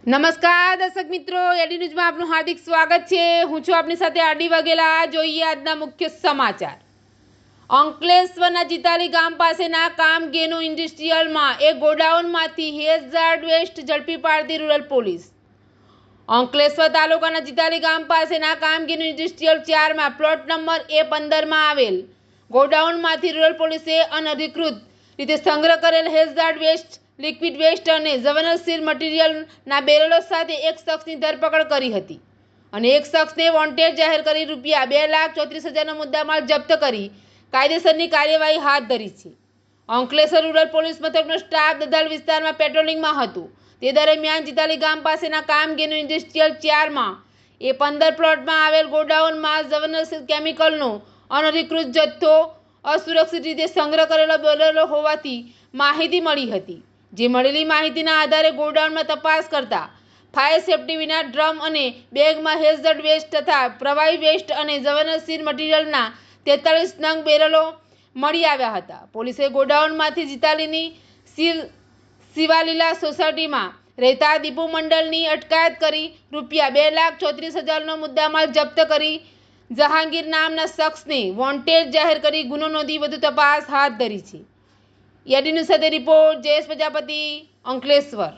નમસ્કાર દર્શક મિત્રો, એડી ન્યૂઝમાં આપનું હાર્દિક સ્વાગત છે। હું છું આપની સાથે આરડી વાઘેલા। જોઈએ આજના મુખ્ય સમાચાર। અંકલેશ્વરના જીતાલી ગામ પાસેના કામગેનુ ઇન્ડસ્ટ્રીયલમાં એક ગોડાઉનમાંથી હેઝાર્ડ વેસ્ટ ઝડપી પાડતી રૂરલ પોલીસ। અંકલેશ્વર તાલુકાના જીતાલી ગામ પાસેના કામગેનુ ઇન્ડસ્ટ્રીયલ 4માં પ્લોટ નંબર A15માં આવેલ ગોડાઉનમાંથી રૂરલ પોલીસે અનધિકૃત રીતે સંગ્રહ કરેલ હેઝાર્ડ વેસ્ટ, લિક્વિડ વેસ્ટ અને જ્વલનશીલ મટીરીયલના બેરલો સાથે એક શખ્સની ધરપકડ કરી હતી અને એક શખ્સને વોન્ટેડ જાહેર કરી ₹2,34,000નો મુદ્દામાલ જપ્ત કરી કાયદેસરની કાર્યવાહી હાથ ધરી છે। અંકલેશ્વર રૂરલ પોલીસ મથકનો સ્ટાફ દદાલ વિસ્તારમાં પેટ્રોલિંગમાં હતું। તે દરમિયાન જીતાલી ગામ પાસેના કામગેનુ ઇન્ડસ્ટ્રીયલ 4માં A15 પ્લોટમાં આવેલ ગોડાઉનમાં જ્વલનશીલ કેમિકલનો અનધિકૃત જથ્થો અસુરક્ષિત રીતે સંગ્રહ કરેલો બેરલો હોવાથી માહિતી મળી હતી। જે મળેલી માહિતીના આધારે ગોડાઉનમાં તપાસ કરતા ફાયર સેફટી વિના ડ્રમ અને બેગમાં હેઝાર્ડ વેસ્ટ તથા પ્રવાહી વેસ્ટ અને જ્વલનશીલ મટીરીયલના 43 નંગ બેરલો મળી આવ્યા હતા। પોલીસે ગોડાઉનમાંથી જીતાલીની શિવાલીલા સોસાયટીમાં રહેતા દીપુ મંડલની અટકાયત કરી ₹2,34,000નો મુદ્દામાલ જપ્ત કરી જહાંગીર નામના શખ્સને વોન્ટેડ જાહેર કરી ગુનો નોંધી વધુ તપાસ હાથ ધરી છે। એડી ન્યૂઝ સાથે રિપોર્ટ જયેશ પ્રજાપતિ, અંકલેશ્વર।